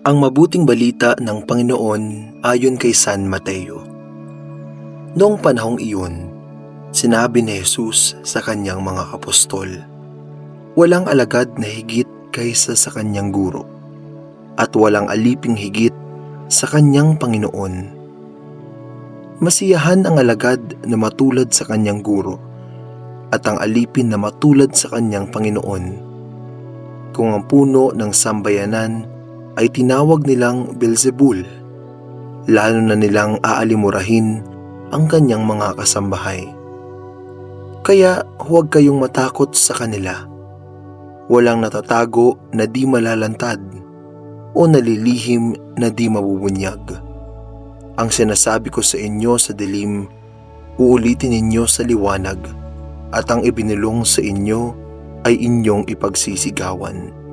Ang mabuting balita ng Panginoon ayon kay San Mateo. Noong panahong iyon, sinabi ni Jesus sa kanyang mga apostol, "Walang alagad na higit kaysa sa kanyang guro, at walang aliping higit sa kanyang Panginoon. Masiyahan ang alagad na matulad sa kanyang guro, at ang alipin na matulad sa kanyang Panginoon. Kung ang puno ng sambayanan ay tinawag nilang Beelzebul, lalo na nilang aalimurahin ang kanyang mga kasambahay. Kaya huwag kayong matakot sa kanila. Walang natatago na di malalantad o nalilihim na di mabubunyag. Ang sinasabi ko sa inyo sa dilim, uulitin ninyo sa liwanag, at ang ibinulong sa inyo ay inyong ipagsisigawan.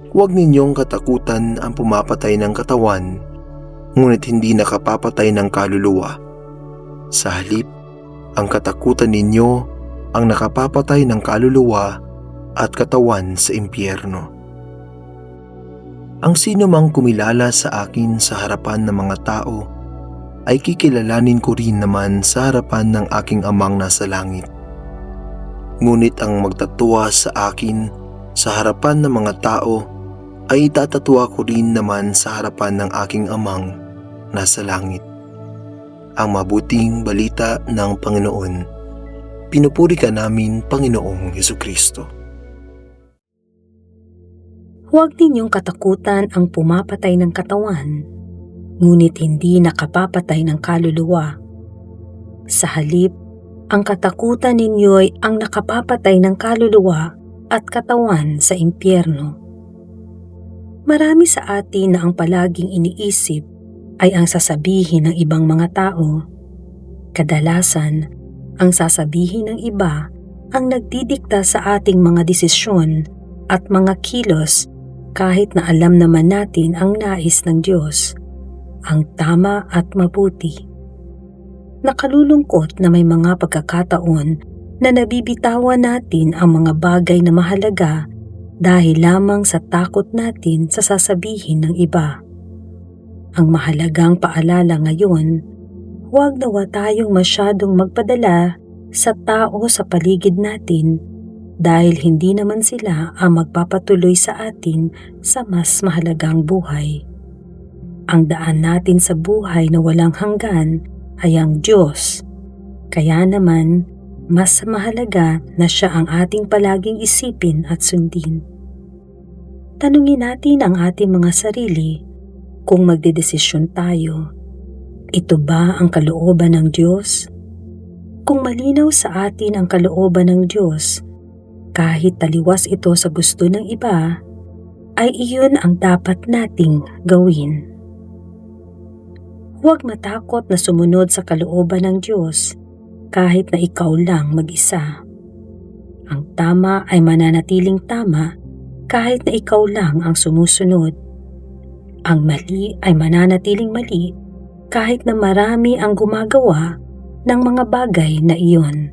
Huwag ninyong katakutan ang pumapatay ng katawan, ngunit hindi nakapapatay ng kaluluwa. Sa halip, ang katakutan ninyo ang nakapapatay ng kaluluwa at katawan sa impyerno. Ang sino mang kumilala sa akin sa harapan ng mga tao, ay kikilalanin ko rin naman sa harapan ng aking Amang nasa langit. Ngunit ang magtatuwa sa akin sa harapan ng mga tao, ay itatatuwa ko rin naman sa harapan ng aking Amang nasa langit." Ang mabuting balita ng Panginoon. Pinupuri ka namin, Panginoong Hesukristo. Huwag ninyong katakutan ang pumapatay ng katawan, ngunit hindi nakapapatay ng kaluluwa. Sa halip, ang katakutan ninyo'y ang nakapapatay ng kaluluwa at katawan sa impyerno. Marami sa atin na ang palaging iniisip ay ang sasabihin ng ibang mga tao. Kadalasan, ang sasabihin ng iba ang nagdidikta sa ating mga desisyon at mga kilos, kahit na alam naman natin ang nais ng Diyos, ang tama at mabuti. Nakalulungkot na may mga pagkakataon na nabibitawan natin ang mga bagay na mahalaga dahil lamang sa takot natin sa sasabihin ng iba. Ang mahalagang paalala ngayon, huwag nawa tayong masyadong magpadala sa tao sa paligid natin dahil hindi naman sila ang magpapatuloy sa atin sa mas mahalagang buhay. Ang daan natin sa buhay na walang hanggan ay ang Diyos. Kaya naman, mas mahalaga na siya ang ating palaging isipin at sundin. Tanungin natin ang ating mga sarili kung magdedesisyon tayo. Ito ba ang kalooban ng Diyos? Kung malinaw sa atin ang kalooban ng Diyos, kahit taliwas ito sa gusto ng iba, ay iyon ang dapat nating gawin. Huwag matakot na sumunod sa kalooban ng Diyos kahit na ikaw lang mag-isa. Ang tama ay mananatiling tama kahit na ikaw lang ang sumusunod. Ang mali ay mananatiling mali kahit na marami ang gumagawa ng mga bagay na iyon.